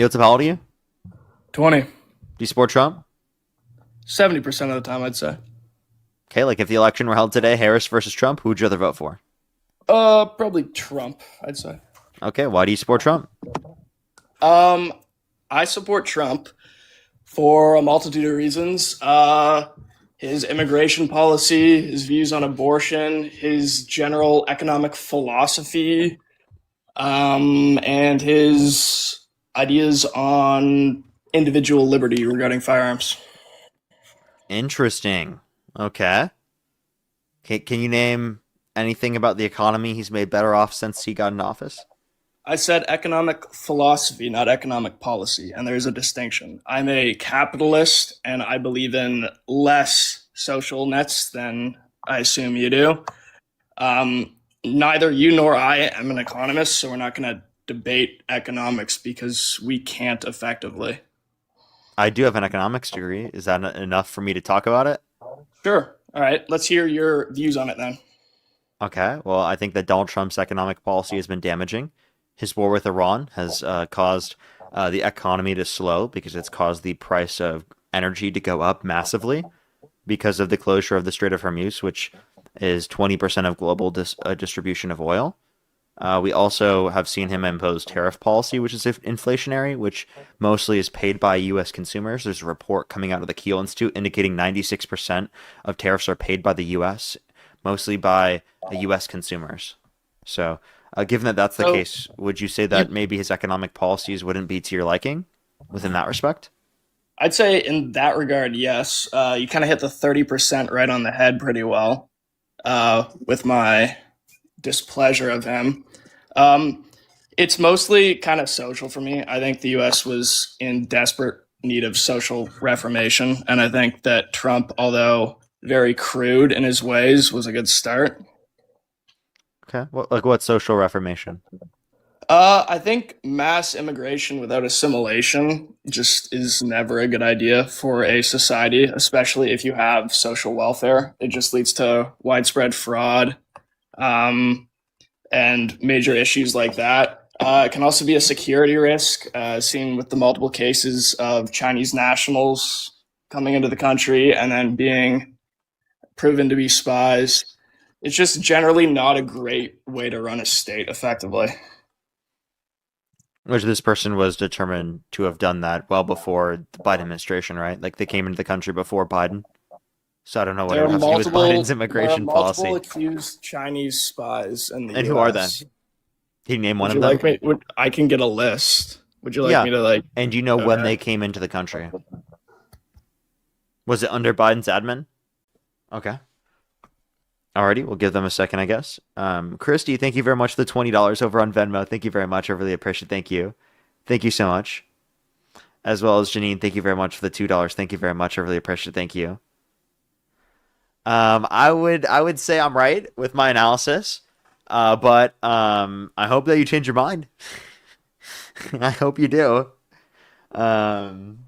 Yosef, how old are you? 20. Do you support Trump? 70% of the time, I'd say. Okay, like if the election were held today, Harris versus Trump, who would you rather vote for? Probably Trump, I'd say. Okay, why do you support Trump? Um, I support Trump for a multitude of reasons. His immigration policy, his views on abortion, his general economic philosophy, and his ideas on individual liberty regarding firearms. Interesting. Okay. Can you name anything about the economy he's made better off since he got in office? I said economic philosophy, not economic policy, and there's a distinction. I'm a capitalist, and I believe in less social nets than I assume you do. Neither you nor I am an economist, so we're not going to debate economics because we can't effectively. I do have an economics degree. Is that enough for me to talk about it? Sure. All right. Let's hear your views on it then. Okay. Well, I think that Donald Trump's economic policy has been damaging. His war with Iran has caused the economy to slow because it's caused the price of energy to go up massively because of the closure of the Strait of Hormuz, which is 20% of global distribution of oil. We also have seen him impose tariff policy, which is inflationary, which mostly is paid by U.S. consumers. There's a report coming out of the Kiel Institute indicating 96% of tariffs are paid by the U.S., mostly by U.S. consumers. So, given that that's the So case, would you say you, that maybe his economic policies wouldn't be to your liking within that respect? I'd say in that regard, yes. You kind of hit the 30% right on the head pretty well with my displeasure of him. Um, it's mostly kind of social for me. I think the US was in desperate need of social reformation. And I think that Trump, although very crude in his ways, was a good start. Okay. What social reformation? I think mass immigration without assimilation just is never a good idea for a society, especially if you have social welfare. It just leads to widespread fraud, um, and major issues like that. It can also be a security risk, seen with the multiple cases of Chinese nationals coming into the country and then being proven to be spies. It's just generally not a great way to run a state effectively. Which this person was determined to have done that well before the Biden administration, right? Like they came into the country before Biden. So I don't know what it There would are have to do with Biden's there are immigration multiple policy. accused Chinese spies in the And who are they? U.S. Can you name one Would of you them? like me? I can get a list. Would you like Yeah. me to like? And do you know when Okay. they came into the country? Was it under Biden's admin? Okay. Alrighty, we'll give them a second, I guess. Christy, thank you very much for the $20 over on Venmo. Thank you very much. I really appreciate it. Thank you. Thank you so much. As well as Janine, thank you very much for the $2. Thank you very much. I really appreciate it. Thank you. I would say I'm right with my analysis. But I hope that you change your mind. I hope you do. Um,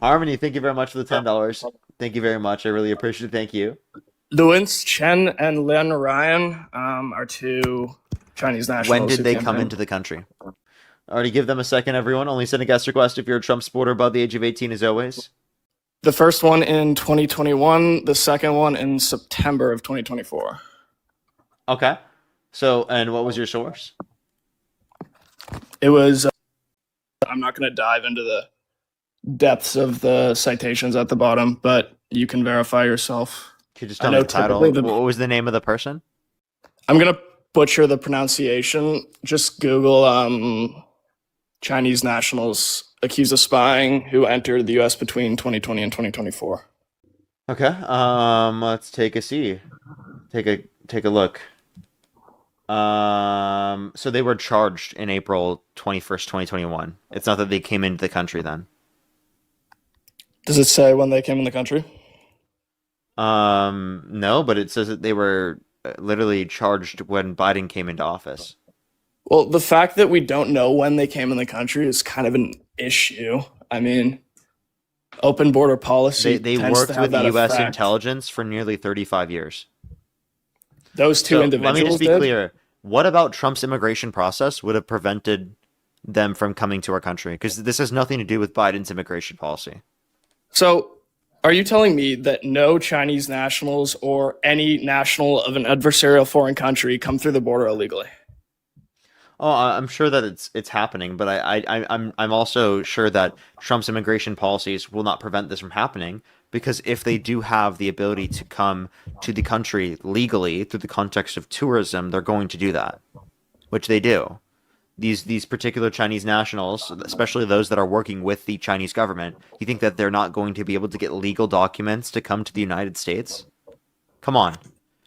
Harmony, thank you very much for the $10. Thank you very much. I really appreciate it. Thank you. Luins Chen and Lin Ryan are two Chinese When nationals did who they came come in. into the country? Already give them a second, everyone. Only send a guest request if you're a Trump supporter above the age of 18, as always. The first one in 2021, the second one in September of 2024. Okay. So, and what was your source? It was. I'm not going to dive into the depths of the citations at the bottom, but you can verify yourself. Could you just I tell me know the title? typically What was the name of the person? I'm going to butcher the pronunciation. Just Google Chinese nationals accused of spying who entered the U.S. between 2020 and 2024. Okay. Let's take a see. Take a look. So they were charged in April 21st, 2021. It's not that they came into the country then. Does it say when they came in the country? No, but it says that they were literally charged when Biden came into office. Well, the fact that we don't know when they came in the country is kind of an issue. I mean, open border They policy they tends to worked have with the that U.S. effect. intelligence for nearly 35 years. Those two So let me just individuals be did. clear. What about Trump's immigration process would have prevented them from coming to our country because this has nothing to do with Biden's immigration policy. So, are you telling me that no Chinese nationals or any national of an adversarial foreign country come through the border illegally? Oh, I'm sure that it's happening, but I'm also sure that Trump's immigration policies will not prevent this from happening because if they do have the ability to come to the country legally through the context of tourism, they're going to do that, which they do. These particular Chinese nationals, especially those that are working with the Chinese government, you think that they're not going to be able to get legal documents to come to the United States? Come on.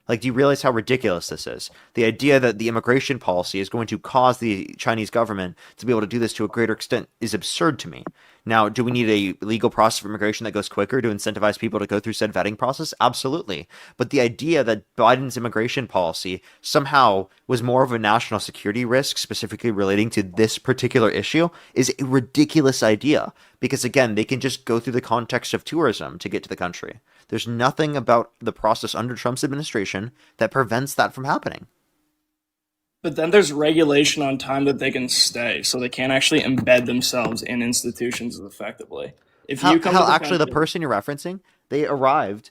Like, do you realize how ridiculous this is? The idea that the immigration policy is going to cause the Chinese government to be able to do this to a greater extent is absurd to me. Now, do we need a legal process for immigration that goes quicker to incentivize people to go through said vetting process? Absolutely. But the idea that Biden's immigration policy somehow was more of a national security risk, specifically relating to this particular issue, is a ridiculous idea. Because again, they can just go through the context of tourism to get to the country. There's nothing about the process under Trump's administration that prevents that from happening. But then there's regulation on time that they can stay, so they can't actually embed themselves in institutions effectively. If you come to the Actually, the country, person you're referencing, they arrived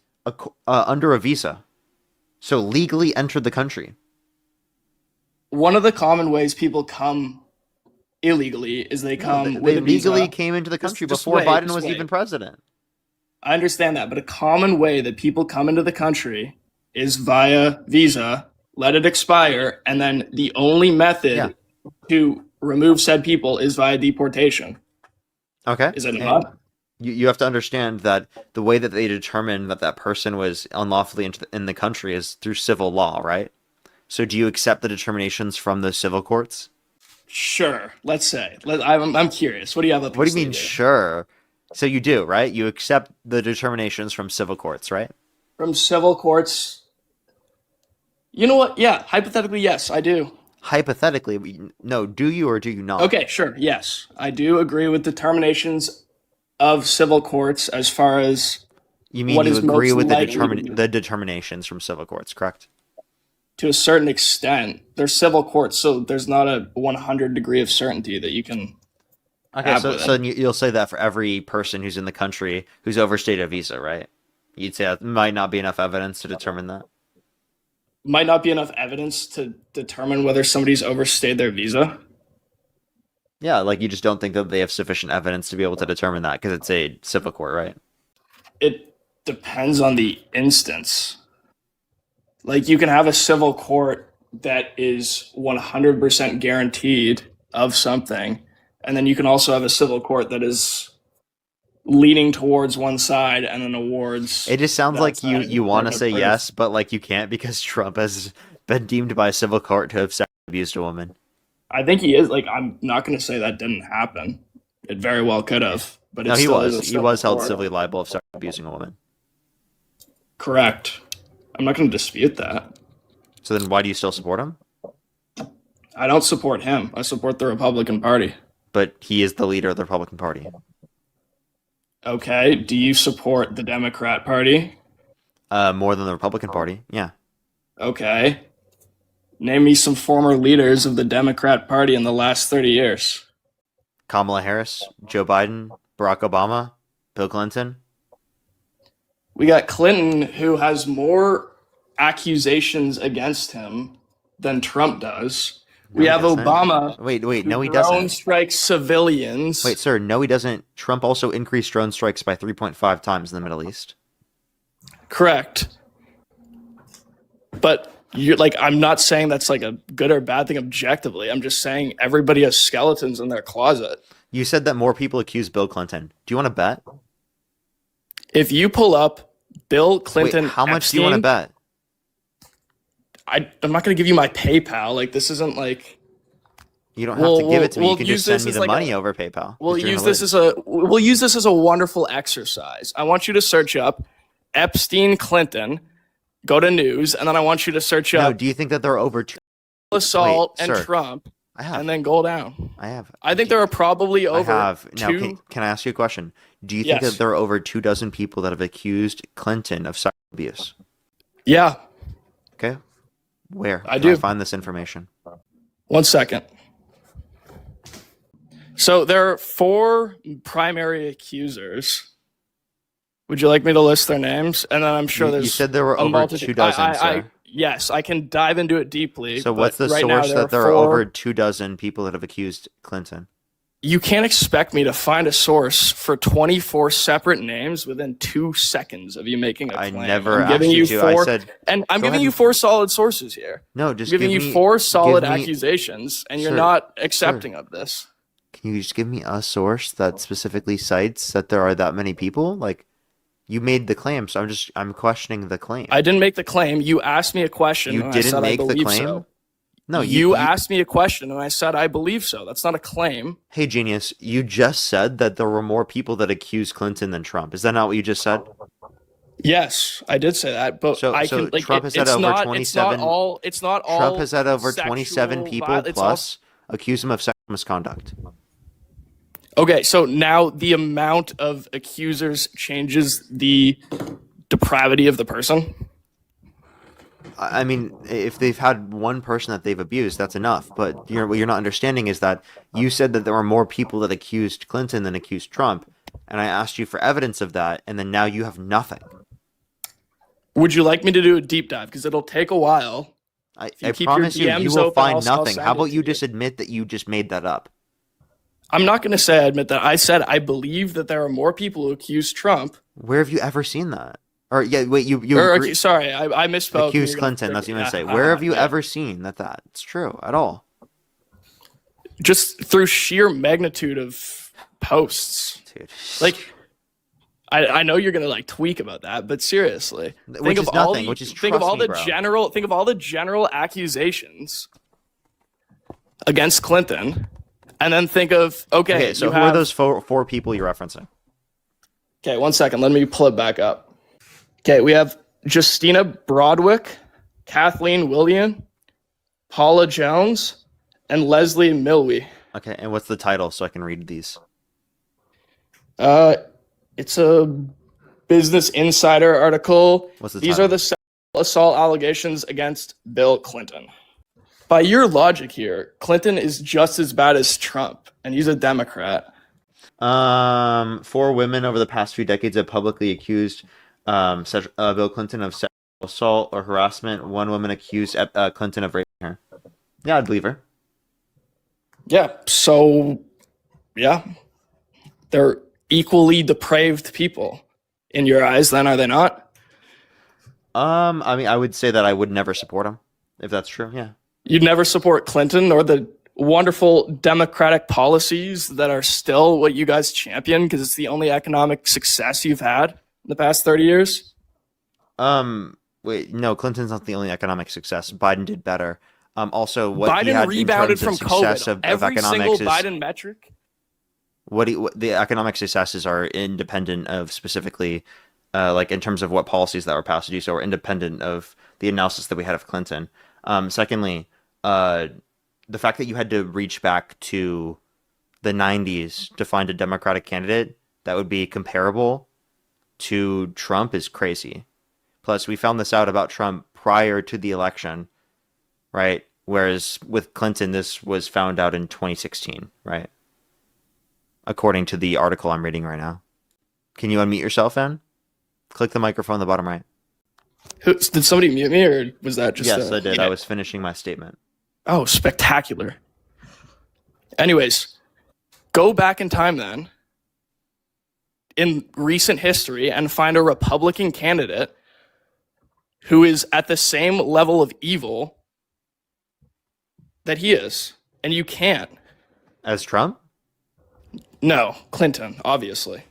under a visa, so legally entered the country. one of the common ways people come illegally is they No, come they with a legally visa. came into the country Just before wait, Biden just was wait. even president. I understand that, but a common way that people come into the country is via visa, let it expire, and then the only method Yeah. to remove said people is via deportation. Okay. Is it And not? you have to understand that the way that they determine that that person was unlawfully in the country is through civil law, right? So do you accept the determinations from the civil courts? Sure. Let's say. I'm curious. What do you have up What your do you mean, sleeve here? sure? So you do, right? You accept the determinations from civil courts, right? From civil courts. You know what? Yeah, hypothetically, yes, I do. Hypothetically, no, do you or do you not? Okay, sure. Yes, I do agree with determinations of civil courts as far as You mean what you is agree most with likely to be. the determinations from civil courts, correct? To a certain extent, they're civil courts, so there's not a 100 degree of certainty that you can Okay, have so with it. you'll say that for every person who's in the country who's overstayed a visa, right? You'd say that might not be enough evidence to determine that. Might not be enough evidence to determine whether somebody's overstayed their visa. Yeah, like you just don't think that they have sufficient evidence to be able to determine that because it's a civil court, right? It depends on the instance. Like you can have a civil court that is 100% guaranteed of something, and then you can also have a civil court that is leaning towards one side and then awards It just sounds that like side you the want to burden of say proof. yes, but like you can't because Trump has been deemed by a civil court to have sexually abused a woman. I think he is. Like, I'm not going to say that didn't happen. It very well could have, but No, it he still is was. a He civil was held court. civilly liable of sexually abusing a woman. Correct. I'm not going to dispute that. So then why do you still support him? I don't support him. I support the Republican Party. But he is the leader of the Republican Party. Okay. Do you support the Democrat Party? More than the Republican Party. Yeah. Okay. Name me some former leaders of the Democrat Party in the last 30 years. Kamala Harris, Joe Biden, Barack Obama, Bill Clinton. We got Clinton, who has more accusations against him than Trump does. No, We he have doesn't. Obama, Wait, who no, he drone doesn't. strikes civilians. Wait, sir, no, he doesn't. Trump also increased drone strikes by 3.5 times in the Middle East. Correct. But you're like, I'm not saying that's like a good or bad thing objectively. I'm just saying everybody has skeletons in their closet. You said that more people accuse Bill Clinton. Do you want to bet? If you pull up Bill Clinton, Wait, how much do you want to Epstein, bet? I'm not going to give you my PayPal. Like, this isn't like You don't have to give it to me. You we'll can use just send this me as the like money over PayPal. we'll 'cause you're in use the this lead. we'll use this as a wonderful exercise. I want you to search up Epstein Clinton, go to news, and then I want you to search No, up do you think that there are over two? assault Wait, and sir. Trump, I have. and then go down. I have. I think there are probably I over have. Now, two. can I ask you a question? Do you think Yes. that there are over 24 people that have accused Clinton of sexual abuse? Yeah, Okay. Where I can I do. find this information? 1 second. So there are 4 primary accusers. Would you like me to list their names? And then I'm sure there's You said there were a over multitude. 24, sir. Yes, I can dive into it deeply. So but what's the right now source that there are over 24 people that have accused Clinton? You can't expect me to find a source for 24 separate names within 2 seconds of you making a I claim. never I'm giving asked you you to. I 4, said, and I'm go giving ahead you and- 4 solid sources here. no, just I'm giving give you me 4 solid give me- accusations, and you're Sir, not accepting of this. Can you just give me a source that specifically cites that there are that many people? Like, you made the claim, so I'm questioning the claim. I didn't make the claim. You asked me a question, You and didn't I said make I the believe claim? so. No, you asked me a question, and I said I believe so. That's not a claim. Hey, genius, you just said that there were more people that accused Clinton than Trump. Is that not what you just said? Yes, I did say that, but So Trump has had over 27. It's not all. Trump has had over sexual 27 people plus accuse him of sexual misconduct. Okay, so now the amount of accusers changes the depravity of the person. I mean, if they've had one person that they've abused, that's enough. But what you're not understanding is that you said that there were more people that accused Clinton than accused Trump, and I asked you for evidence of that, and then now you have nothing. Would you like me to do a deep dive? Because it'll take a while. I promise you, you will find nothing. How about you just admit that you just made that up? I'm not going to say I admit that. I said I believe that there are more people who accuse Trump. Where have you ever seen that? Or wait, sorry, I misspoke. Accuse Clinton. That's what you meant to say. Where have you ever seen that's true at all? Just through sheer magnitude of posts, dude. Like, I know you're gonna like tweak about that, but seriously, think of all the general accusations against Clinton, and then think of okay. So who are those four people you're referencing? Okay, 1 second. Let me pull it back up. Okay, we have Justina Broadwick, Kathleen William, Paula Jones, and Leslie Milwee. Okay, and what's the title so I can read these? It's a Business Insider article. What's the These title? are the sexual assault allegations against Bill Clinton. By your logic here, Clinton is just as bad as Trump, and he's a Democrat. 4 women over the past few decades have publicly accused Bill Clinton of sexual assault or harassment. 1 woman accused Clinton of raping her. Yeah, I'd believe her. Yeah, so, yeah. They're equally depraved people in your eyes, then, are they not? I mean, I would say that I would never support him, if that's true, yeah. You'd never support Clinton or the wonderful democratic policies that are still what you guys champion because it's the only economic success you've had in the past 30 years? Wait, no, Clinton's not the only economic success. Biden did better. Also, what Biden he had rebounded in terms from of success COVID. of Every economics single Biden metric. What the economic successes are independent of specifically, like in terms of what policies that were passed to do so, or independent of the analysis that we had of Clinton. Secondly, the fact that you had to reach back to the 90s to find a Democratic candidate that would be comparable to Trump is crazy. Plus, we found this out about Trump prior to the election, right? Whereas with Clinton, this was found out in 2016, right? According to the article I'm reading right now. Can you unmute yourself, Ann? Click the microphone on the bottom right. Did somebody mute me, or was that just... Yes, I did. I was finishing my statement. Oh, spectacular. Anyways, go back in time then, in recent history, and find a Republican candidate who is at the same level of evil that he is. And you can't. As Trump? No, Clinton, obviously.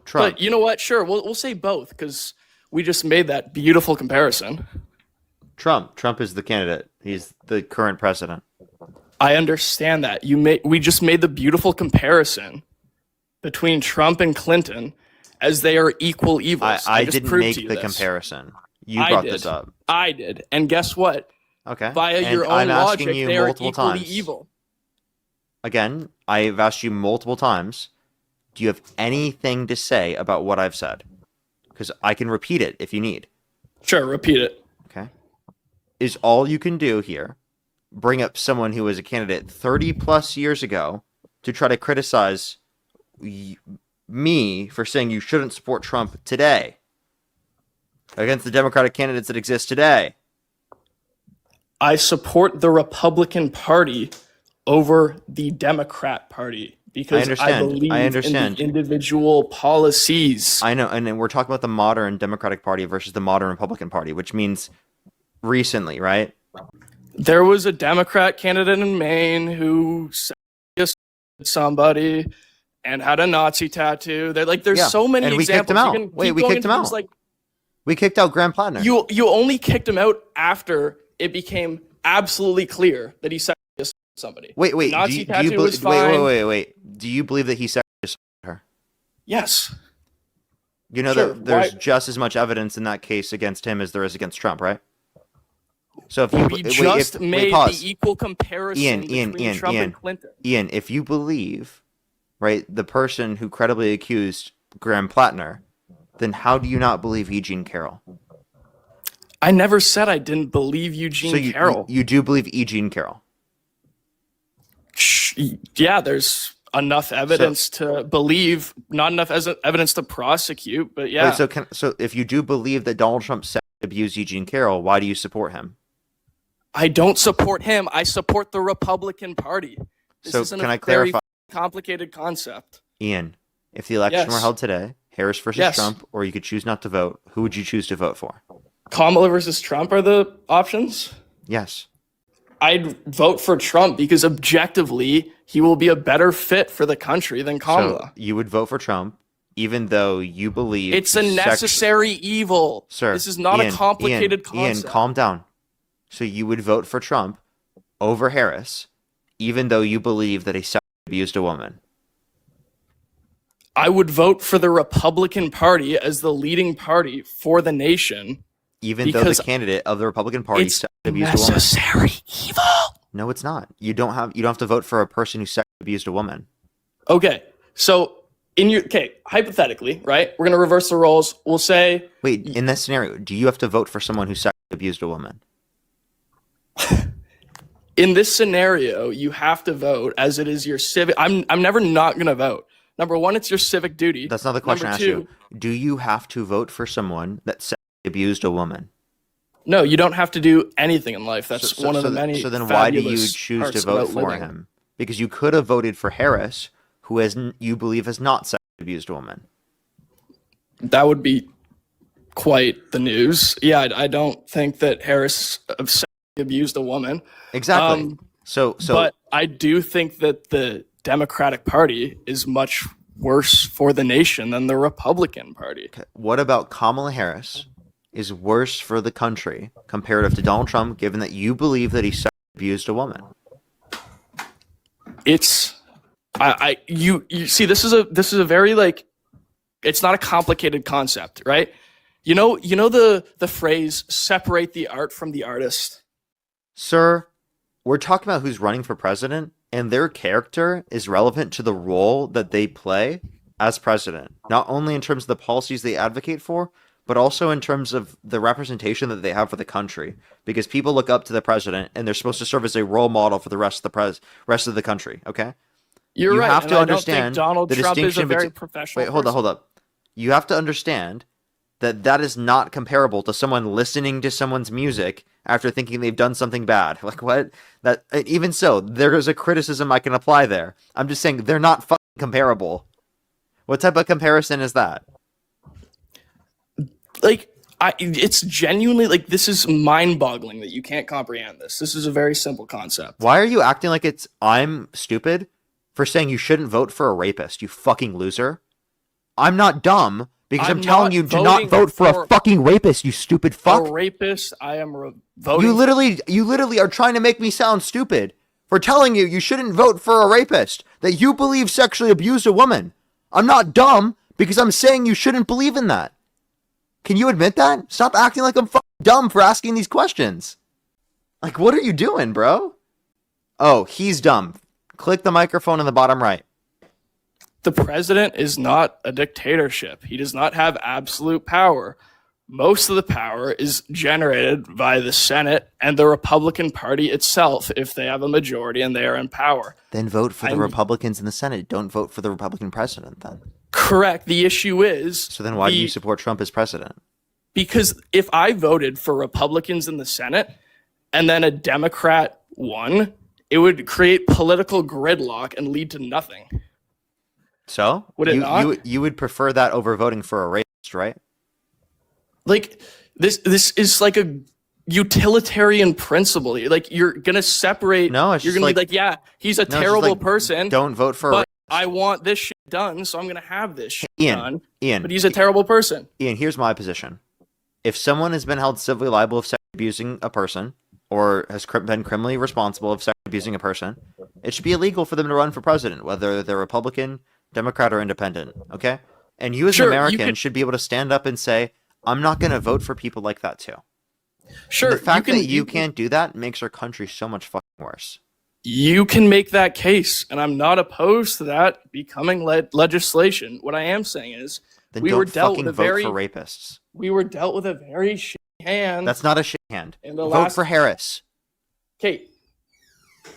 Trump. But you know what? Sure, we'll say both, because we just made that beautiful comparison. Trump is the candidate. He's the current president. I understand that. We just made the beautiful comparison between Trump and Clinton as they are equal evils. I didn't make the comparison. You brought this up. I did. And guess what? Okay. Via your own logic, they are equally evil. Again, I've asked you multiple times, do you have anything to say about what I've said? Because I can repeat it if you need. Sure, repeat it. Okay. Is all you can do here bring up someone who was a candidate 30 plus years ago to try to criticize me for saying you shouldn't support Trump today against the Democratic candidates that exist today. I support the Republican Party over the Democrat Party because I believe in the individual policies. I know, and we're talking about the modern Democratic Party versus the modern Republican Party, which means recently, right? There was a Democrat candidate in Maine who said somebody and had a Nazi tattoo. They're like, there's so many and we examples. Kicked him out. Wait, we kicked him out. Like, we kicked out Graham Plattner. You only kicked him out after it became absolutely clear that he sexually assaulted somebody. Wait. Nazi tattoo was fine. Wait. Do you believe that he sexually assaulted her? Yes. You know that there's just as much evidence in that case against him as there is against Trump, right? So if you made the equal comparison between Trump and Clinton. Ian, if you believe, right, the person who credibly accused Graham Plattner, then how do you not believe Eugene Carroll? I never said I didn't believe Eugene Carroll. You do believe Eugene Carroll? Yeah, there's enough evidence to believe, not enough evidence to prosecute, but yeah. Wait, so if you do believe that Donald Trump sexually abused Eugene Carroll, why do you support him? I don't support him. I support the Republican Party. This isn't a very complicated concept. Ian, if the election were held today, Harris versus Trump, or you could choose not to vote, who would you choose to vote for? Kamala versus Trump are the options? Yes. I'd vote for Trump because objectively, he will be a better fit for the country than Kamala. So you would vote for Trump, even though you believe it's a necessary evil. Sir, this is not a complicated concept. Ian, calm down. So you would vote for Trump over Harris, even though you believe that he sexually abused a woman. I would vote for the Republican Party as the leading party for the nation. Even though the candidate of the Republican Party sexually abused a woman. It's necessary evil. No, it's not. You don't have to vote for a person who sexually abused a woman. Okay, so hypothetically, right? We're gonna reverse the roles. We'll say. Wait, in this scenario, do you have to vote for someone who sexually abused a woman? In this scenario, you have to vote as it is your civic. I'm never not gonna vote. Number one, it's your civic duty. That's not the question I asked you. Do you have to vote for someone that sexually abused a woman? No, you don't have to do anything in life. That's one of the many. So then why do you choose to vote for him? Because you could have voted for Harris, who you believe has not sexually abused a woman. That would be quite the news. Yeah, I don't think that Harris sexually abused a woman. Exactly. But I do think that the Democratic Party is much worse for the nation than the Republican Party. Okay. What about Kamala Harris is worse for the country comparative to Donald Trump, given that you believe that he sexually abused a woman? It's you see, this is a very, like, it's not a complicated concept, right? You know the phrase separate the art from the artist? Sir, we're talking about who's running for president, and their character is relevant to the role that they play as president, not only in terms of the policies they advocate for, but also in terms of the representation that they have for the country. Because people look up to the president, and they're supposed to serve as a role model for the rest of the country. Okay, you have to understand Donald Trump is a very professional. Wait, hold up. You have to understand that is not comparable to someone listening to someone's music after thinking they've done something bad. Like, what? That even so, there is a criticism I can apply there. I'm just saying they're not fucking comparable. What type of comparison is that? Like, it's genuinely, like, this is mind-boggling that you can't comprehend this. This is a very simple concept. Why are you acting like I'm stupid for saying you shouldn't vote for a rapist, you fucking loser? I'm not dumb because I'm telling you to not vote for a fucking rapist, you stupid fuck. A rapist, I am voting. You literally are trying to make me sound stupid for telling you shouldn't vote for a rapist that you believe sexually abused a woman. I'm not dumb because I'm saying you shouldn't believe in that. Can you admit that? Stop acting like I'm fucking dumb for asking these questions. Like, what are you doing, bro? Oh, he's dumb. Click the microphone in the bottom right. The president is not a dictatorship. He does not have absolute power. Most of the power is generated by the Senate and the Republican Party itself if they have a majority and they are in power. Then vote for the I'm Republicans in the Senate. Don't vote for the Republican president then. correct. The issue is So then why do you support Trump as president? because if I voted for Republicans in the Senate and then a Democrat won, it would create political gridlock and lead to nothing. So Would it not? you would prefer that over voting for a racist, right? Like this is like a utilitarian principle. Like you're gonna separate. No, it's you're just gonna like- be like, yeah, he's a No, it's just terrible like, person. Don't vote for a but I want this shit done, so I'm gonna have this shit done. Ian, But he's a terrible person. Ian, here's my position. If someone has been held civilly liable of sexually abusing a person or has been criminally responsible of sexually abusing a person, it should be illegal for them to run for president, whether they're Republican, Democrat, or independent, okay? And you as Sure, an you American could- should be able to stand up and say, I'm not going to vote for people like that too. Sure, The fact you can, that you can't do that makes our country so much fucking worse. You can make that case, and I'm not opposed to that becoming legislation. What I am saying is, Then we don't were dealt fucking with a vote very for rapists. we were dealt with a very shitty hand. That's not a shit hand. In the Vote last- for Harris. Okay,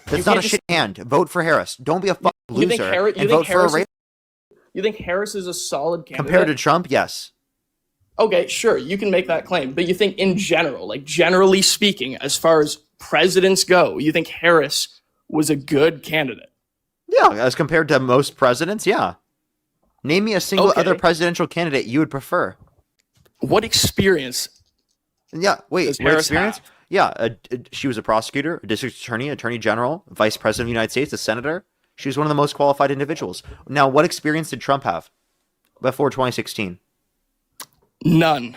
That's not can't a just- shit hand. Vote for Harris. Don't be a fucking you think loser Harris- you and think vote for a Harris is- rapist. you think Harris is a solid candidate? Compared to Trump, yes. Okay, sure, you can make that claim, but you think in general, like generally speaking, as far as presidents go, you think Harris was a good candidate? Yeah, as compared to most presidents, yeah. Name me a single Okay. other presidential candidate you would prefer. What experience? Yeah, wait, Does what Harris experience? have? Yeah, she was a prosecutor, a district attorney, attorney general, vice president of the United States, a senator. She was one of the most qualified individuals. Now, what experience did Trump have before 2016? None.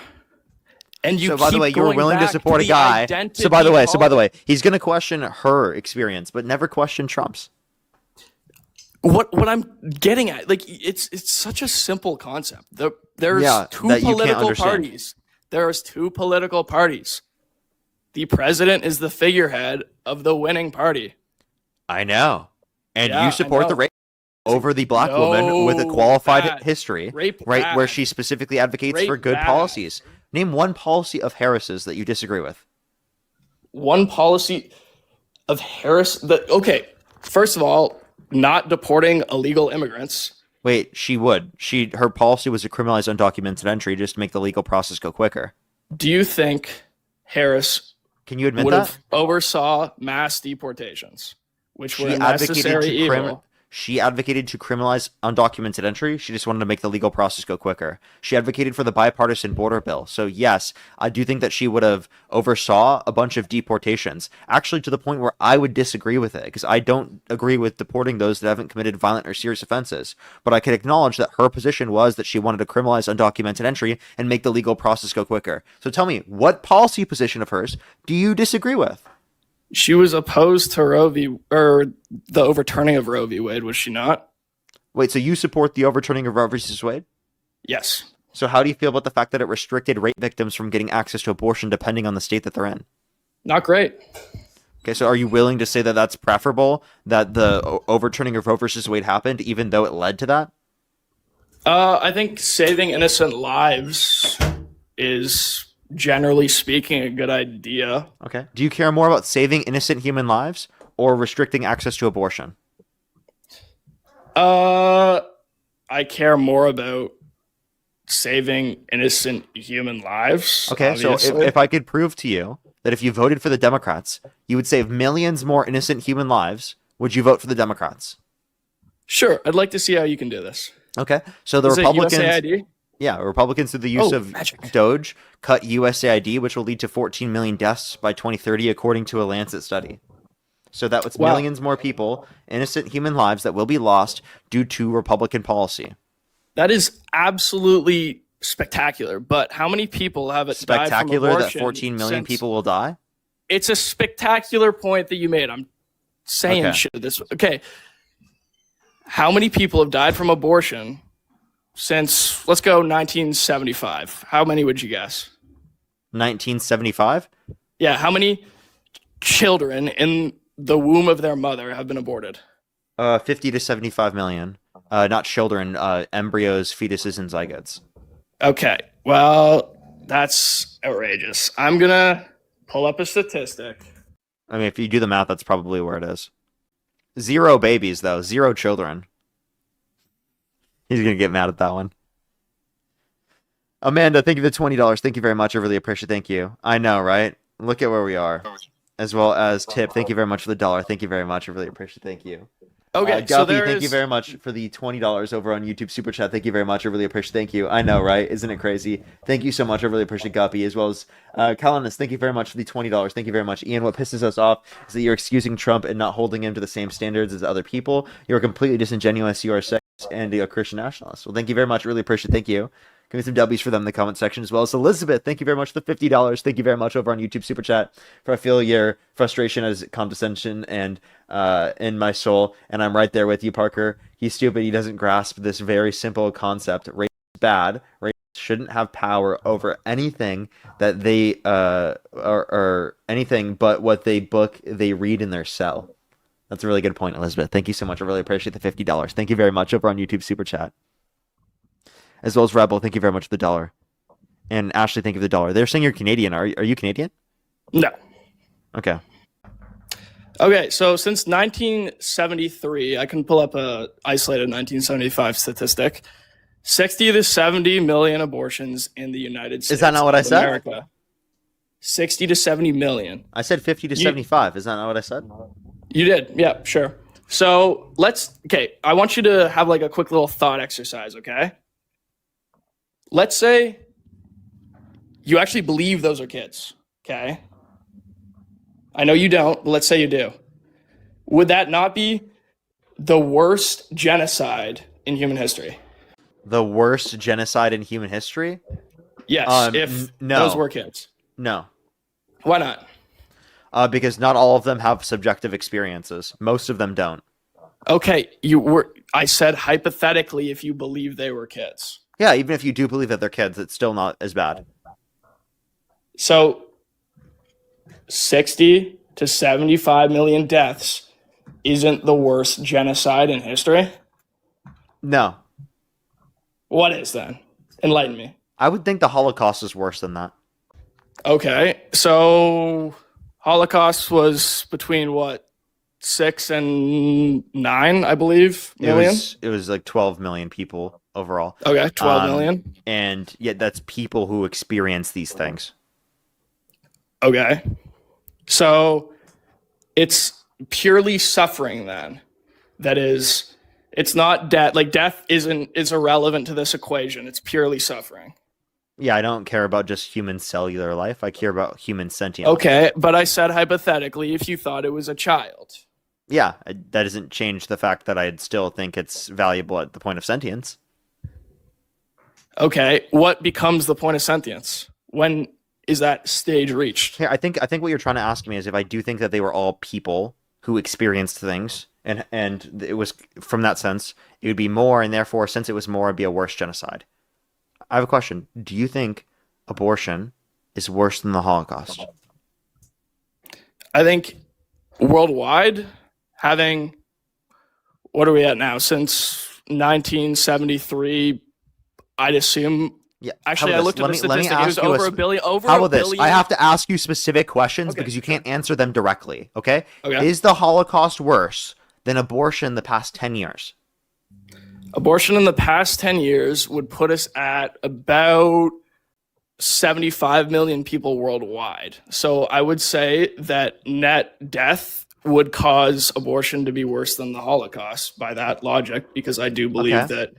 And you So, by the keep way, you were going willing to back support a the guy. identity So, by the way, politics. he's going to question her experience, but never question Trump's. What I'm getting at, like it's such a simple concept. There's Yeah, two that you can't political understand. parties. There's two political parties. The president is the figurehead of the winning party. I know. And Yeah, you I support the know. rape over the black No, woman with a qualified bad. history, Rape right? bad. Where she specifically advocates Rape for good bad. policies. Name one policy of Harris's that you disagree with. One policy of Harris okay, first of all, not deporting illegal immigrants. Wait, she would. Her policy was to criminalize undocumented entry just to make the legal process go quicker. Do you think Harris Can you admit would that? have oversaw mass deportations, which were She a advocated necessary to evil? She advocated to criminalize undocumented entry. She just wanted to make the legal process go quicker. She advocated for the bipartisan border bill. So yes, I do think that she would have oversaw a bunch of deportations. Actually, to the point where I would disagree with it because I don't agree with deporting those that haven't committed violent or serious offenses. But I could acknowledge that her position was that she wanted to criminalize undocumented entry and make the legal process go quicker. So tell me, what policy position of hers do you disagree with? She was opposed to Roe v. or the overturning of Roe v. Wade, was she not? Wait, so you support the overturning of Roe versus Wade? Yes. So how do you feel about the fact that it restricted rape victims from getting access to abortion depending on the state that they're in? Not great. Okay, so are you willing to say that that's preferable, that the overturning of Roe versus Wade happened even though it led to that? I think saving innocent lives is, generally speaking, a good idea. Okay. Do you care more about saving innocent human lives or restricting access to abortion? I care more about saving innocent human lives. Okay, so obviously. if I could prove to you that if you voted for the Democrats, you would save millions more innocent human lives, would you vote for the Democrats? Sure, I'd like to see how you can do this. Okay, so the Is it Republicans... USAID? Yeah, Republicans through the use Oh, of magic. Doge cut USAID, which will lead to 14 million deaths by 2030, according to a Lancet study. So that was Wow. millions more people, innocent human lives that will be lost due to Republican policy. That is absolutely spectacular. But how many people have died from Spectacular that abortion 14 million since- people will die? It's a spectacular point that you made. I'm saying Okay. shit this. Okay. How many people have died from abortion since, let's go 1975? How many would you guess? 1975? Yeah, how many children in the womb of their mother have been aborted? 50 to 75 million. Not children, embryos, fetuses, and zygotes. Okay. Well, That's outrageous. I'm gonna pull up a statistic. I mean, if you do the math, that's probably where it is. 0 babies, though. 0 children. He's going to get mad at that one. Amanda, thank you for the $20. Thank you very much. I really appreciate it. Thank you. I know, right? Look at where we are. As well as Tip, thank you very much for the $1. Thank you very much. I really appreciate it. Thank you. Okay, Guppy, thank you very much for the $20 over on YouTube Super Chat. Thank you very much. I really appreciate it. Thank you. I know, right? Isn't it crazy? Thank you so much. I really appreciate Guppy, as well as Calanus. Thank you very much for the $20. Thank you very much. Ian, what pisses us off is that you're excusing Trump and not holding him to the same standards as other people. You're completely disingenuous. You are a sexist and a Christian nationalist. Well, thank you very much. Really appreciate it. Thank you. Give me some W's for them in the comment section, as well as Elizabeth. Thank you very much for the $50. Thank you very much over on YouTube Super Chat. For I feel your frustration as condescension and in my soul, and I'm right there with you, Parker. He's stupid. He doesn't grasp this very simple concept. Race is bad. Race shouldn't have power over anything that they or anything but what they read in their cell. That's a really good point, Elizabeth. Thank you so much. I really appreciate the $50. Thank you very much over on YouTube Super Chat. As well as Rebel, thank you very much for the $1. And Ashley, thank you for the $1. They're saying you're Canadian. Are you Canadian? No. Okay. Okay, so since 1973, I can pull up a isolated 1975 statistic. 60 to 70 million abortions in the United States. Is that not what I said? America. 60 to 70 million. I said 50 to 75. Is that not what I said? You did. Yeah, sure. So I want you to have like a quick little thought exercise, okay? Let's say you actually believe those are kids, okay? I know you don't, but let's say you do. Would that not be the worst genocide in human history? The worst genocide in human history? Yes, if those were kids. No. Why not? Because not all of them have subjective experiences. Most of them don't. Okay, I said hypothetically if you believe they were kids. Yeah, even if you do believe that they're kids, it's still not as bad. So 60 to 75 million deaths isn't the worst genocide in history? No. What is then? Enlighten me. I would think the Holocaust is worse than that. Okay, so Holocaust was between what? 6 and 9, I believe, million? It was like 12 million people overall. Okay, 12 million. And yet that's people who experience these things. Okay. So it's purely suffering then. That is, it's not death. Like death is irrelevant to this equation. It's purely suffering. Yeah, I don't care about just human cellular life. I care about human sentient Okay, life. but I said hypothetically if you thought it was a child. Yeah, that doesn't change the fact that I'd still think it's valuable at the point of sentience. Okay, what becomes the point of sentience? When is that stage reached? Here, I think what you're trying to ask me is if I do think that they were all people who experienced things, and it was from that sense, it would be more, and therefore, since it was more, it'd be a worse genocide. I have a question. Do you think abortion is worse than the Holocaust? I think worldwide, having, what are we at now? Since 1973, I'd assume. Yeah. Actually, I looked at the statistic. It was over a billion. How about this? I have to ask you specific questions because you can't answer them directly. Okay? Is the Holocaust worse than abortion the past 10 years? Abortion in the past 10 years would put us at about 75 million people worldwide. So I would say that net death would cause abortion to be worse than the Holocaust by that logic, because I do believe that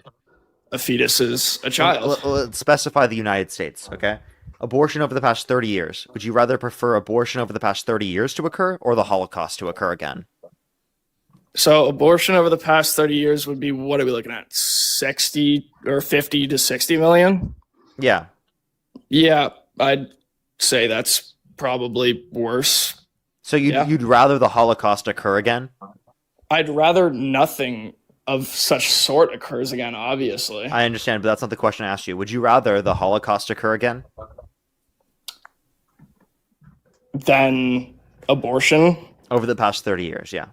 a fetus is a child. Let's specify the United States, okay? Abortion over the past 30 years. Would you rather prefer abortion over the past 30 years to occur or the Holocaust to occur again? So abortion over the past 30 years would be, what are we looking at? 60 or 50 to 60 million? Yeah. Yeah, I'd say that's probably worse. So you'd rather the Holocaust occur again? I'd rather nothing of such sort occurs again, obviously. I understand, but that's not the question I asked you. Would you rather the Holocaust occur again? Than abortion? Over the past 30 years, yeah.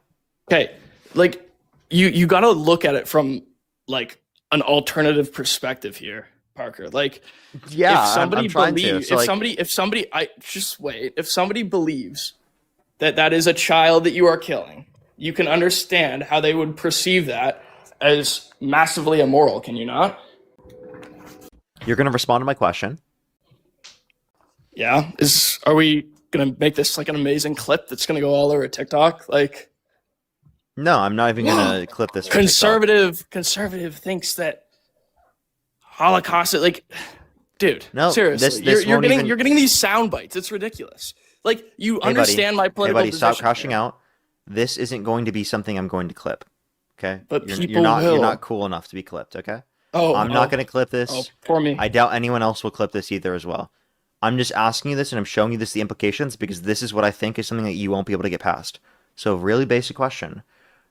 Okay, like, you got to look at it from, like, an alternative perspective here, Parker. Like, Yeah, if somebody I'm trying to. believes, So like, if somebody, I just wait. If somebody believes that that is a child that you are killing, you can understand how they would perceive that as massively immoral. Can you not? you're gonna respond to my question. Yeah. Are we gonna make this like an amazing clip that's gonna go all over TikTok? Like, No, I'm not even gonna clip this for TikTok. conservative thinks that Holocaust, like, dude, No, seriously, this won't even. you're getting these sound bites. It's ridiculous. Like, you Hey, buddy. understand my Hey, political buddy. Stop position crashing here, out. This isn't going to be something I'm going to clip. Okay, but you're people not will. you're not cool enough to be clipped. Okay, Oh, I'm not gonna clip this. poor me. I doubt anyone else will clip this either as well. I'm just asking you this and I'm showing you this the implications because this is what I think is something that you won't be able to get past. So, really basic question.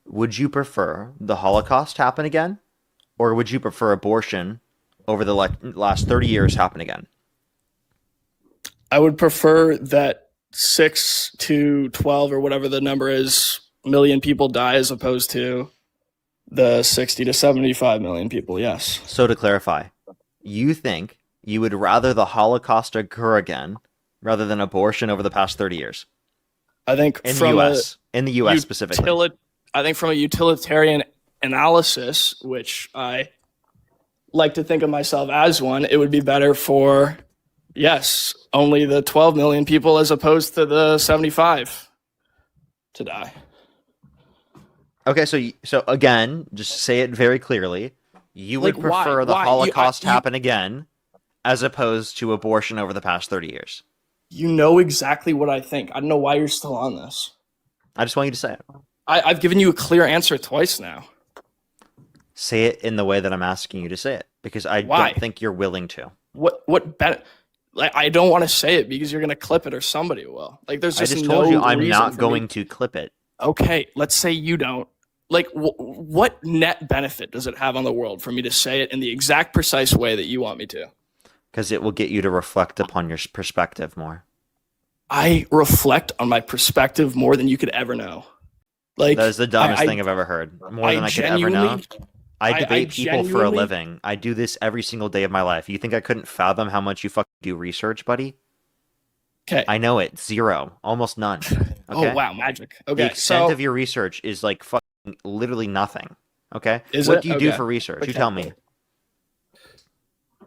Would you prefer the Holocaust happen again? Or would you prefer abortion over the last 30 years happen again? I would prefer that 6 to 12 or whatever the number is million people die as opposed to the 60 to 75 million people. Yes. So, to clarify, you think you would rather the Holocaust occur again rather than abortion over the past 30 years? I think In the from US. In the US specifically. I think from a utilitarian analysis, which I like to think of myself as one, it would be better for, yes, only the 12 million people as opposed to the 75 to die. Okay, so again, just say it very clearly. You would Like, why? prefer the Why? Holocaust happen again as opposed to abortion over the past 30 years. You know exactly what I think. I don't know why you're still on this. I just want you to say it. I've given you a clear answer twice now. Say it in the way that I'm asking you to say it because I Why? don't think you're willing to. What better? Like, I don't want to say it because you're gonna clip it or somebody will. Like, there's I just just no told you I'm reason not for going me. to clip it. Okay, let's say you don't. Like, what net benefit does it have on the world for me to say it in the exact precise way that you want me to? Because it will get you to reflect upon your perspective more. I reflect on my perspective more than you could ever know. Like, That is the dumbest thing I've ever heard. More than I could ever know. I debate people for a living. I do this every single day of my life. You think I couldn't fathom how much you fucking do research, buddy? Okay. I know it. Zero. Almost none. Okay? Oh, wow, magic. Okay, The extent so of your research is like fucking literally nothing. Okay? Is What it? do you do Okay. for research? You Okay. tell me.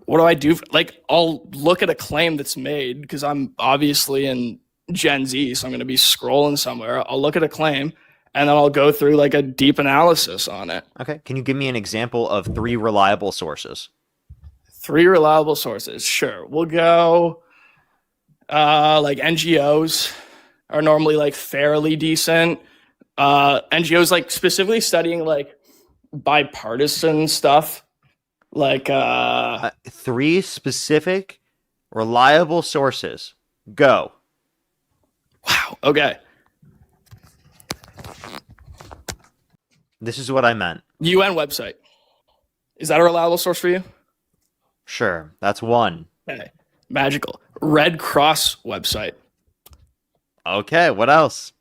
what do I do? Like, I'll look at a claim that's made because I'm obviously in Gen Z, so I'm going to be scrolling somewhere. I'll look at a claim and then I'll go through like a deep analysis on it. Okay. Can you give me an example of 3 reliable sources? 3 reliable sources. Sure. We'll go like NGOs are normally like fairly decent. NGOs like specifically studying like bipartisan stuff. Like 3 specific reliable sources. Go. wow. Okay. This is what I meant. UN website. Is that a reliable source for you? Sure. That's 1. Okay. Magical. Red Cross website. Okay. What else?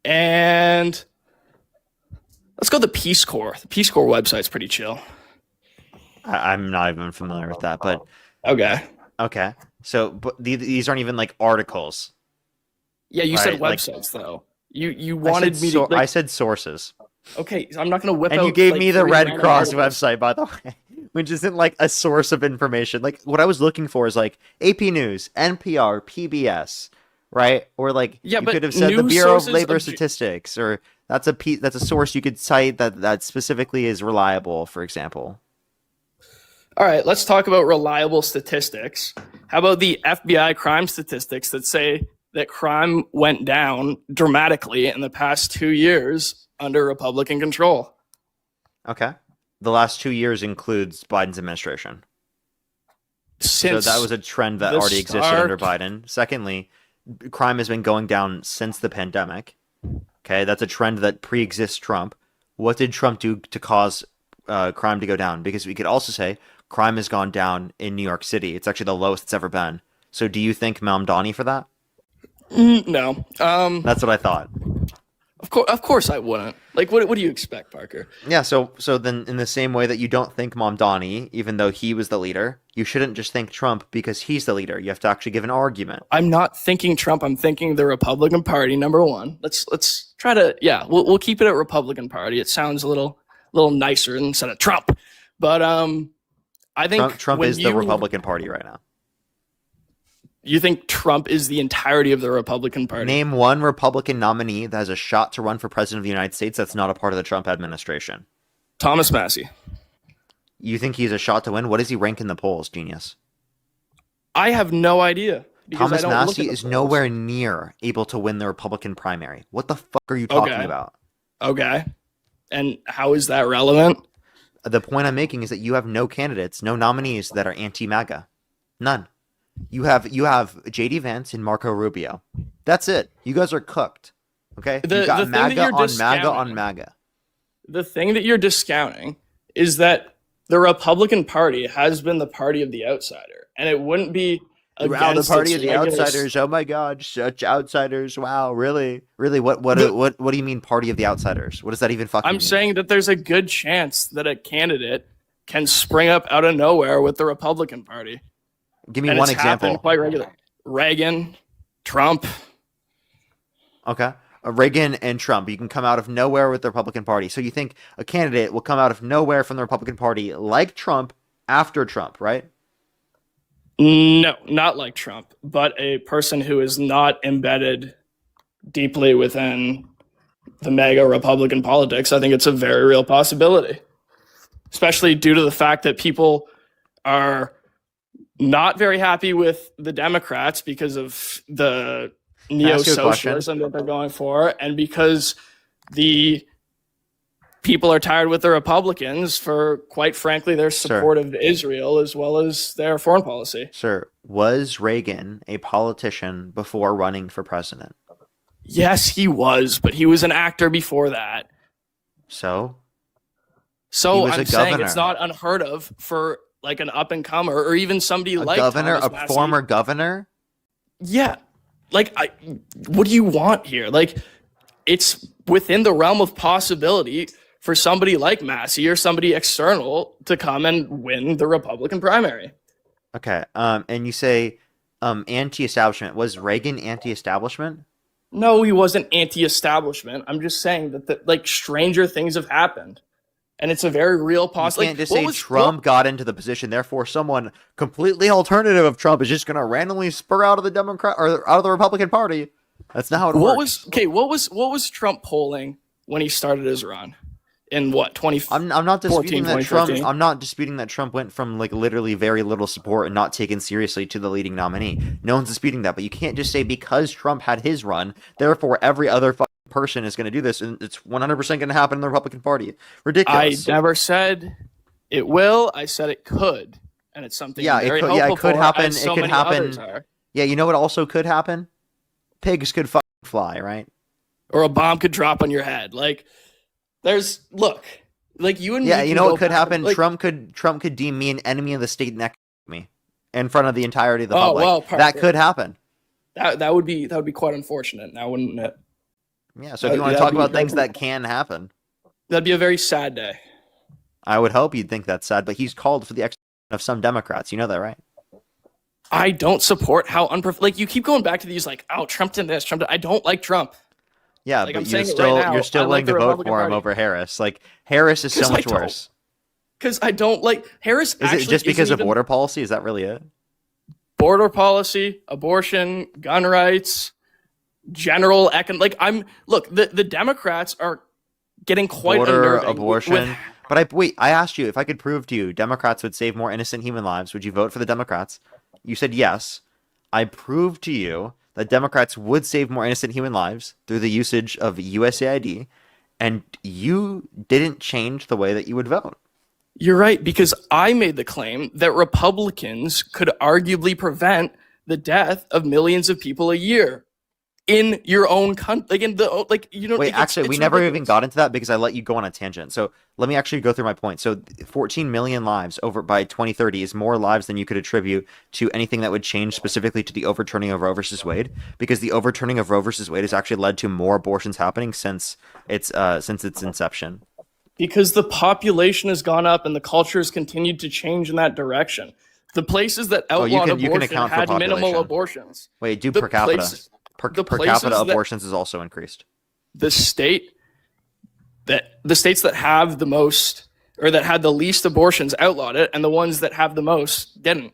And let's go the Peace Corps. The Peace Corps website's pretty chill. I'm not even familiar with that, but Okay. okay. So, but these aren't even like articles. Yeah, you All said right, like- websites though. You wanted me to. I Like, said sources. okay, so I'm not gonna whip out. And you gave like, me the 3 Red random Cross articles. website, by the way, which isn't like a source of information. Like what I was looking for is like AP News, NPR, PBS, right? Or like Yeah, you but could have said the news Bureau of sources Labor of- Statistics, or that's a source you could cite that specifically is reliable, for example. All right, let's talk about reliable statistics. How about the FBI crime statistics that say that crime went down dramatically in the past 2 years under Republican control? Okay. The last 2 years includes Biden's administration. Since So that was a trend that the already existed start- under Biden. Secondly, crime has been going down since the pandemic. Okay, that's a trend that pre-exists Trump. What did Trump do to cause crime to go down? Because we could also say crime has gone down in New York City. It's actually the lowest it's ever been. So do you think Mamdani for that? No. That's what I thought. Of course I wouldn't. Like, what do you expect, Parker? Yeah, so then in the same way that you don't think Mamdani, even though he was the leader, you shouldn't just think Trump because he's the leader. You have to actually give an argument. I'm not thinking Trump. I'm thinking the Republican Party. Number one. Let's try to we'll keep it at Republican Party. It sounds a little nicer instead of Trump. But I think Trump is the Republican Party right now. You think Trump is the entirety of the Republican Party? Name one Republican nominee that has a shot to run for president of the United States that's not a part of the Trump administration. Thomas Massie. You think he's a shot to win? What does he rank in the polls, genius? I have no idea. Thomas Massie is nowhere near able to win the Republican primary. What the fuck are you talking about? Okay. And how is that relevant? The point I'm making is that you have no candidates, no nominees that are anti-MAGA. None. You have JD Vance and Marco Rubio. That's it. You guys are cooked. Okay? You got MAGA on MAGA on MAGA. The thing that you're discounting is that the Republican Party has been the party of the outsider, and it wouldn't be the party of the outsiders. Oh my God, such outsiders! Wow, really? What do you mean, party of the outsiders? What does that even fucking mean? I'm saying that there's a good chance that a candidate can spring up out of nowhere with the Republican Party. Give me one example. Quite regular. Reagan, Trump. Okay. Reagan and Trump. You can come out of nowhere with the Republican Party. So you think a candidate will come out of nowhere from the Republican Party like Trump after Trump, right? No, not like Trump, but a person who is not embedded deeply within the MAGA Republican politics. I think it's a very real possibility, especially due to the fact that people are not very happy with the Democrats because of the neo-socialism that they're going for, and because the people are tired with the Republicans for, quite frankly, their support of Israel as well as their foreign policy. Sir, was Reagan a politician before running for president? Yes, he was, but he was an actor before that. So I'm saying it's not unheard of for like an up-and-comer or even somebody like governor, Thomas Massie. Former governor? Yeah. Like, what do you want here? Like, it's within the realm of possibility for somebody like Massie or somebody external to come and win the Republican primary. Okay. And you say anti-establishment. Was Reagan anti-establishment? No, he wasn't anti-establishment. I'm just saying that like stranger things have happened. And it's a very real possibility. You can't just say Trump got into the position, therefore someone completely alternative of Trump is just going to randomly spur out of the Democrat or out of the Republican Party. That's not how it works. What was Trump polling when he started his run? In what, 2014? I'm not disputing that Trump. I'm not disputing that Trump went from like literally very little support and not taken seriously to the leading nominee. No one's disputing that, but you can't just say because Trump had his run, therefore every other person is going to do this, and it's 100% going to happen in the Republican Party. Ridiculous. I never said it will. I said it could, and it's something. Yeah, it could happen. It could happen. Yeah, you know what also could happen? Pigs could fly, right? Or a bomb could drop on your head. Like, like you and me. Yeah, you know what could happen? Like, Trump could deem me an enemy of the state and execute me in front of the entirety of the public. Well, that could happen. That would be quite unfortunate. Now, wouldn't it? Yeah, so if you want to talk about things that can happen, that'd be a very sad day. I would hope you'd think that's sad, but he's called for the execution of some Democrats. You know that, right? I don't support how like you keep going back to these like, oh, Trump did this, Trump did. I don't like Trump. Yeah, like, but you're still willing to vote for him over Harris. Like, Harris is so much worse. Because I don't like Harris. Is it just because of border policy? Is that really it? Border policy, abortion, gun rights, general like the Democrats are getting quite unnerving. Abortion. But I asked you if I could prove to you Democrats would save more innocent human lives. Would you vote for the Democrats? You said yes. I proved to you that Democrats would save more innocent human lives through the usage of USAID, and you didn't change the way that you would vote. You're right, because I made the claim that Republicans could arguably prevent the death of millions of people a year. in your own country, like in the like you know, Wait, like actually, we it's never even ridiculous. got into that because I let you go on a tangent. So let me actually go through my point. So 14 million lives over by 2030 is more lives than you could attribute to anything that would change specifically to the overturning of Roe versus Wade, because the overturning of Roe versus Wade has actually led to more abortions happening since its inception. Because the population has gone up and the culture has continued to change in that direction. The places that Oh, outlawed you can abortion account for had minimal population. abortions. Wait, do The per capita. places, the Per capita places that abortions is also increased. the state the states that have the most or that had the least abortions outlawed it, and the ones that have the most didn't.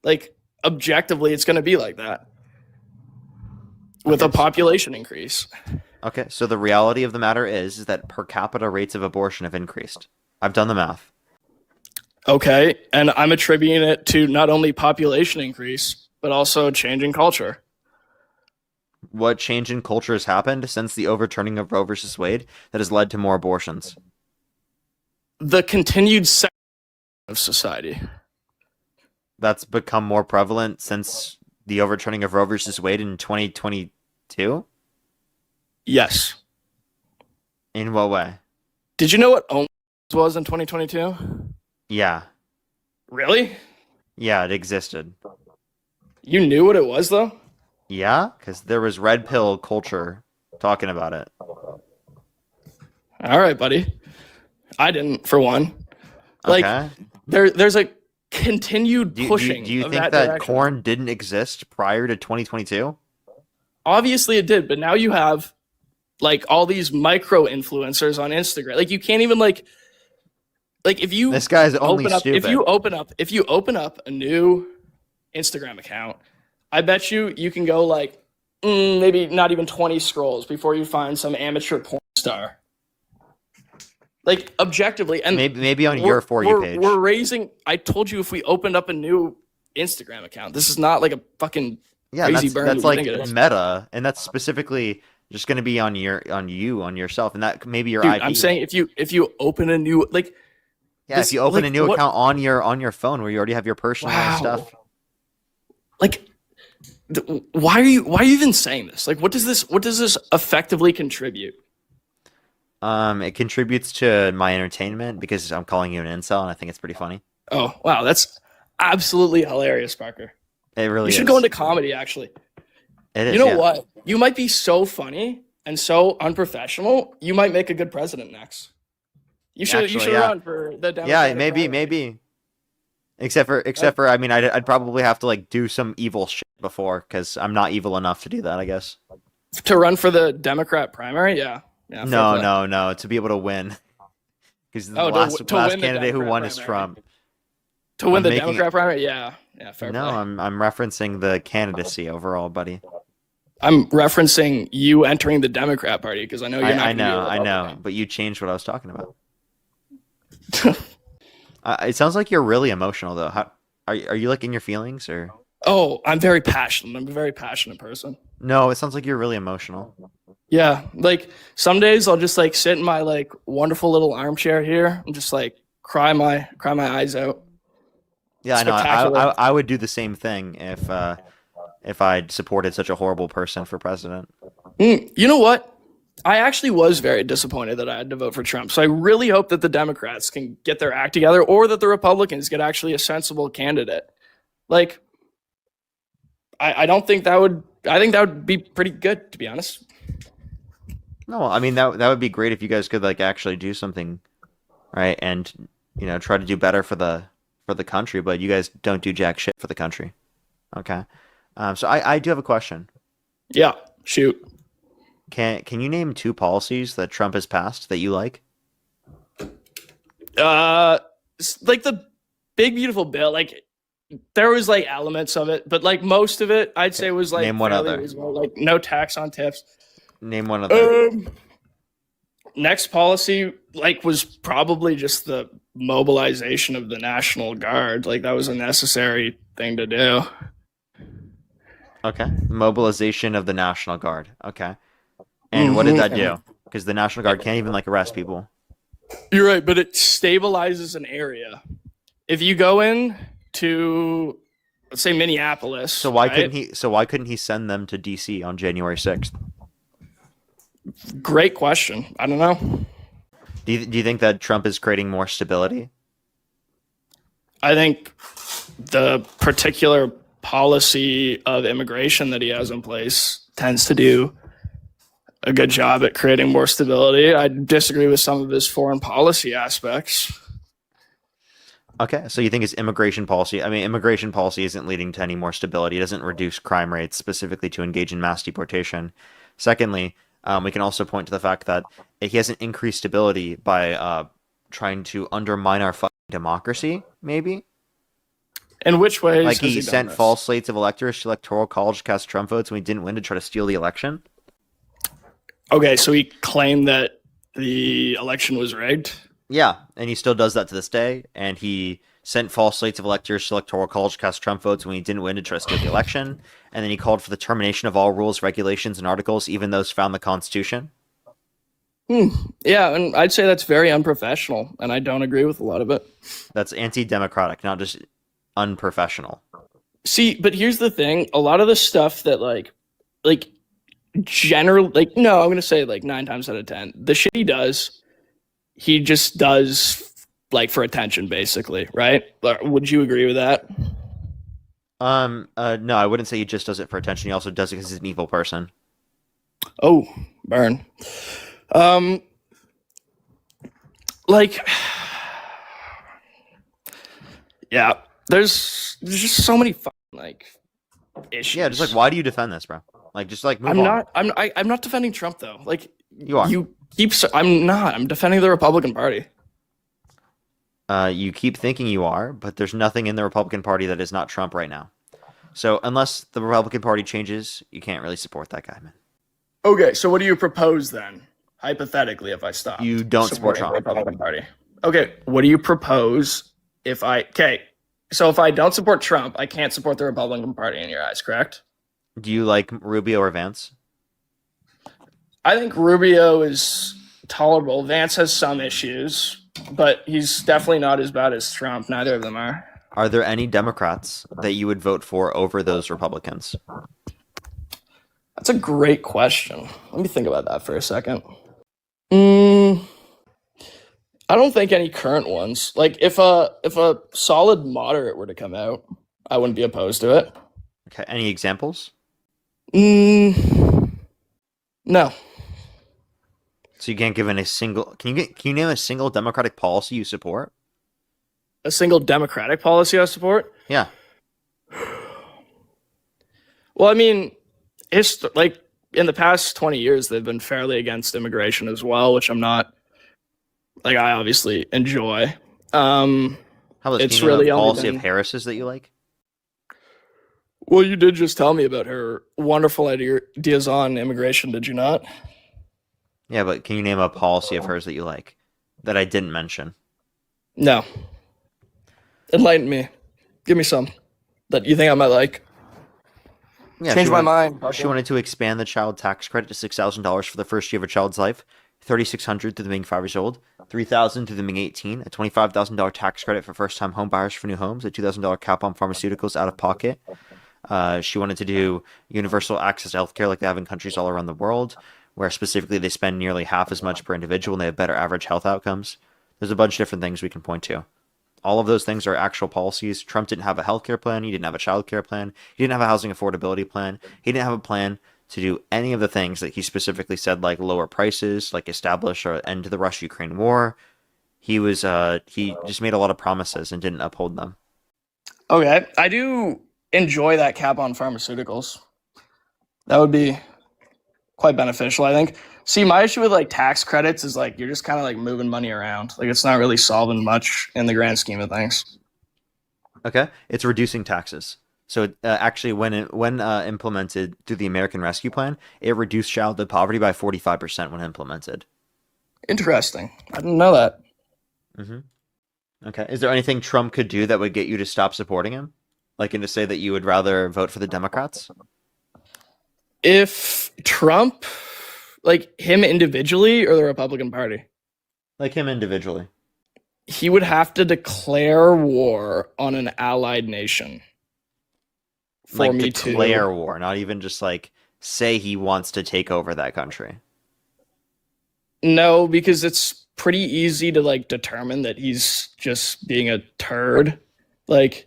Like objectively, it's going to be like that with a Okay, population increase. okay. So the reality of the matter is that per capita rates of abortion have increased. I've done the math. Okay, and I'm attributing it to not only population increase but also changing culture. What change in culture has happened since the overturning of Roe versus Wade that has led to more abortions? The continued sex of society. That's become more prevalent since the overturning of Roe versus Wade in 2022? Yes. In what way? Did you know what OnlyFans was in 2022? Yeah. Really? Yeah, it existed. You knew what it was though? Yeah, because there was red pill culture talking about it. All right, buddy. I didn't, for one. Like Okay. there's a continued pushing Do you of think that that direction. corn didn't exist prior to 2022? Obviously it did, but now you have like all these micro influencers on Instagram. Like you can't even like if you This guy's only open up stupid. if you open up a new Instagram account, I bet you can go like maybe not even 20 scrolls before you find some amateur porn star. Like objectively, and Maybe on your For You page. we're raising. I told you if we opened up a new Instagram account, this is not like a fucking Yeah, crazy burn. that's You like think it is. meta, and that's specifically just going to be on yourself, and that maybe your Dude, IP. I'm saying if you open a new like Yeah, this, if you open like, a new what, account on your phone where you already have your personalized stuff. like why are you even saying this? Like what does this effectively contribute? It contributes to my entertainment because I'm calling you an incel, and I think it's pretty funny. Oh wow, that's absolutely hilarious, Parker. It really You should is. go into comedy actually. It is. You know Yeah. what? You might be so funny and so unprofessional. You might make a good president next. You Actually, should yeah. run for the Democratic Yeah, maybe, primary. maybe. Except for, I mean, I'd probably have to like do some evil shit before because I'm not evil enough to do that, I guess. To run for the Democrat primary. Yeah, yeah. Fair No, play. no, no. To be able to win, because the Oh, last win the candidate who Democrat won is primary. Trump. To win I'm the making Democrat primary. Yeah, yeah. Fair No, play. I'm referencing the candidacy overall, buddy. I'm referencing you entering the Democrat Party because I know you're not. I know, gonna be a I know, Republican. but you changed what I was talking about. It sounds like you're really emotional, though. Are you like in your feelings or? Oh, I'm very passionate. I'm a very passionate person. No, it sounds like you're really emotional. Yeah, like some days I'll just like sit in my like wonderful little armchair here and just like cry my eyes out. Yeah, I know. Spectacular. I would do the same thing if I'd supported such a horrible person for president. You know what? I actually was very disappointed that I had to vote for Trump. So I really hope that the Democrats can get their act together or that the Republicans get actually a sensible candidate. Like, I don't think that would, I think that would be pretty good, to be honest. No, I mean that would be great if you guys could like actually do something, right? And try to do better for the country, but you guys don't do jack shit for the country. Okay. So I do have a question. Yeah, shoot. Can you name two policies that Trump has passed that you like? Like the big, beautiful bill, like, there was like elements of it, but like most of it, I'd say was like Name one fairly other. reasonable, like no tax on tips. Name one of them. Next policy like was probably just the mobilization of the National Guard. Like that was a necessary thing to do. Okay. Mobilization of the National Guard. Okay. And what did that do? Because the National Guard can't even like arrest people. You're right, but it stabilizes an area. If you go in to let's say Minneapolis, So why couldn't right? he? So why couldn't he send them to D.C. on January 6th? Great question. I don't know. Do you think that Trump is creating more stability? I think the particular policy of immigration that he has in place tends to do a good job at creating more stability. I disagree with some of his foreign policy aspects. Okay, so you think his immigration policy? I mean, immigration policy isn't leading to any more stability. It doesn't reduce crime rates specifically to engage in mass deportation. Secondly, we can also point to the fact that he hasn't increased stability by trying to undermine our fucking democracy. Maybe In which ways like has he he done sent this? false slates of electors to electoral college to cast Trump votes when he didn't win to try to steal the election. Okay, so he claimed that the election was rigged. Yeah, and he still does that to this day. And he sent false slates of electors to electoral college to cast Trump votes when he didn't win to try to steal the election. And then he called for the termination of all rules, regulations, and articles, even those found in the Constitution. Yeah, and I'd say that's very unprofessional, and I don't agree with a lot of it. That's anti-democratic, not just unprofessional. See, but here's the thing: a lot of the stuff that like general, like no, I'm gonna say like 9 times out of 10, the shit he just does like for attention, basically, right? Would you agree with that? No, I wouldn't say he just does it for attention. He also does it because he's an evil person. Oh, burn. Um, like, yeah, there's just so many like issues. Yeah, just like, why do you defend this, bro? Like, just like, move I'm on. not. I'm not defending Trump though. Like You are. you keep. I'm not. I'm defending the Republican Party. You keep thinking you are, but there's nothing in the Republican Party that is not Trump right now. So unless the Republican Party changes, you can't really support that guy, man. Okay, so what do you propose then? Hypothetically, if I stop, You don't support supporting the Trump. Republican Party. Okay, what do you propose if I? Okay, so if I don't support Trump, I can't support the Republican Party in your eyes, correct? Do you like Rubio or Vance? I think Rubio is tolerable. Vance has some issues, but he's definitely not as bad as Trump. Neither of them are. Are there any Democrats that you would vote for over those Republicans? That's a great question. Let me think about that for a second. Mm, I don't think any current ones. Like if a solid moderate were to come out, I wouldn't be opposed to it. Okay, any examples? Mm, no. So you can't give in a single. Can you name a single Democratic policy you support? A single Democratic policy I support? Yeah. Well, I mean, like in the past 20 years, they've been fairly against immigration as well, which I'm not. Like I obviously enjoy. How about It's can you name really a only policy of been. Harris's that you like? Well, you did just tell me about her wonderful ideas on immigration, did you not? Yeah, but can you name a policy of hers that you like that I didn't mention? No. Enlighten me. Give me some that you think I might like. Yeah, Change my mind. She wanted to expand the child tax credit to $6,000 for the first year of a child's life, $3,600 through them being 5 years old, $3,000 through them being 18, a $25,000 tax credit for first-time home buyers for new homes, a $2,000 cap on pharmaceuticals out of pocket. She wanted to do universal access to healthcare like they have in countries all around the world, where specifically they spend nearly half as much per individual and they have better average health outcomes. There's a bunch of different things we can point to. All of those things are actual policies. Trump didn't have a healthcare plan. He didn't have a childcare plan. He didn't have a housing affordability plan. He didn't have a plan to do any of the things that he specifically said, like lower prices, like establish an end to the Russia-Ukraine war. He just made a lot of promises and didn't uphold them. Okay. I do enjoy that cap on pharmaceuticals. That would be quite beneficial, I think. See, my issue with like tax credits is like you're just kind of like moving money around. Like it's not really solving much in the grand scheme of things. Okay, it's reducing taxes. So actually, when implemented through the American Rescue Plan, it reduced childhood poverty by 45% when implemented. Interesting. I didn't know that. Mm-hmm. Okay, is there anything Trump could do that would get you to stop supporting him? Like, and to say that you would rather vote for the Democrats? If Trump, like him individually or the Republican Party, Like him individually. he would have to declare war on an allied nation. for Like me to. declare war, not even just like say he wants to take over that country. No, because it's pretty easy to like determine that he's just being a turd. Like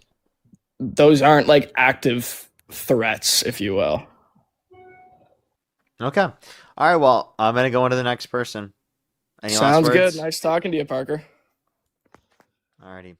those aren't like active threats, if you will. Okay. All right, well, I'm gonna go into the next person. Any last Sounds good. words? Nice talking to you, Parker. Alrighty.